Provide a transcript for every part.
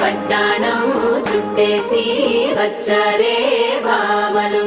వడ్డాణం చుట్టేసి వచ్చారే భామలు.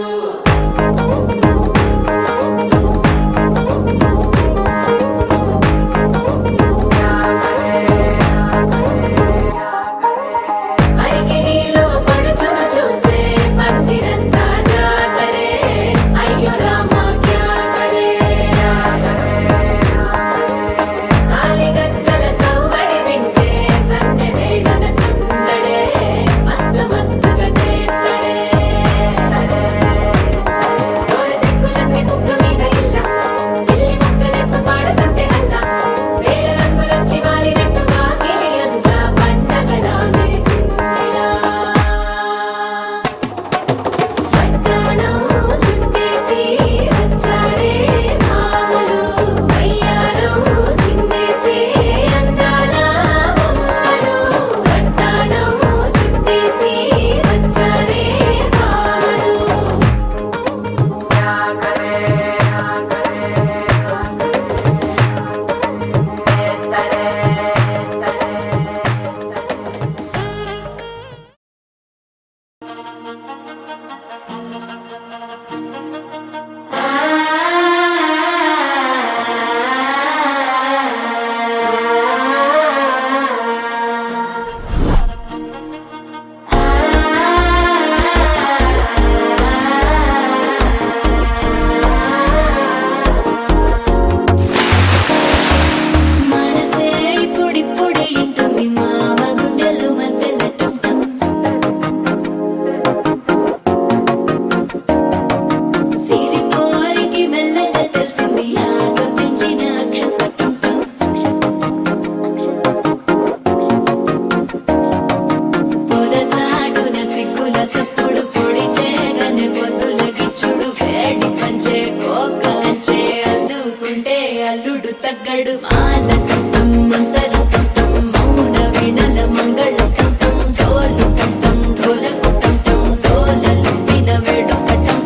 అల్లుడు తగ్గడు మాలకట్టం మంతరకట్టం మౌన వినల మంగళకట్టం డోలు కట్టం ఢోలకు కట్టం డోలలు విన వేడుకట్టం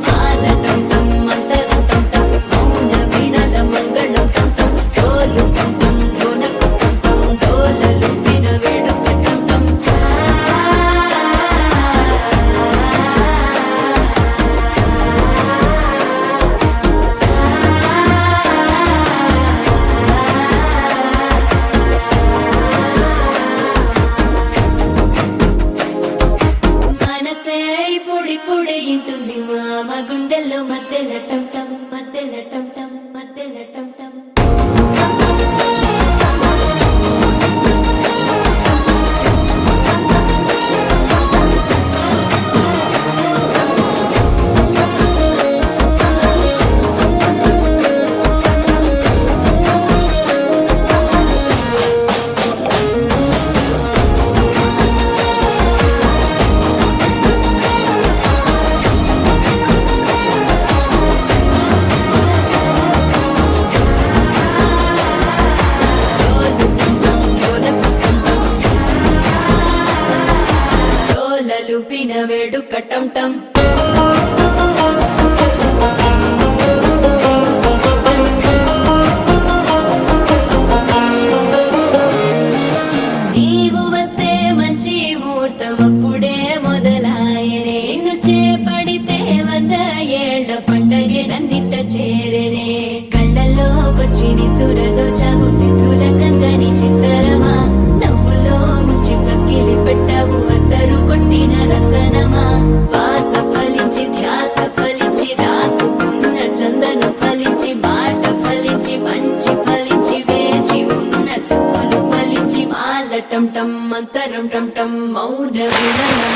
మాలకట్టం మంతరకట్టం మౌన వినల మంగళకట్టం డోలు కట్టం ఢోలకు కట్టం డోలలు విన వేడుకట్టం ఇంటుంది మామ గుండెల్లో మధ్యల టంటం మధ్యల టంటం మధ్యల టంటం లూపిన వేడుకటం టం నీవు వస్తే మంచి ముహూర్తం అప్పుడే మొదలాయనే నిన్ను చేపడితే 100 ఏళ్ల పండగే నన్నిట్ట చేరనే కళ్ళల్లోకొచ్చి నిద్దురదోచావు సిద్ధుల కందని చిత్తరమా నవ్వులో ముంచి చక్కిలి పెట్టావు అద్దరు కొట్టిన రతనమా శ్వాస ఫలించి ధ్యాస ఫలించి రాసుకున్న చందను ఫలించి మాట ఫలించి మంచి ఫలించి వేచి ఉన్న చూపులు ఫలించి మాల టం టం మంతరం టం టం మౌన వినలం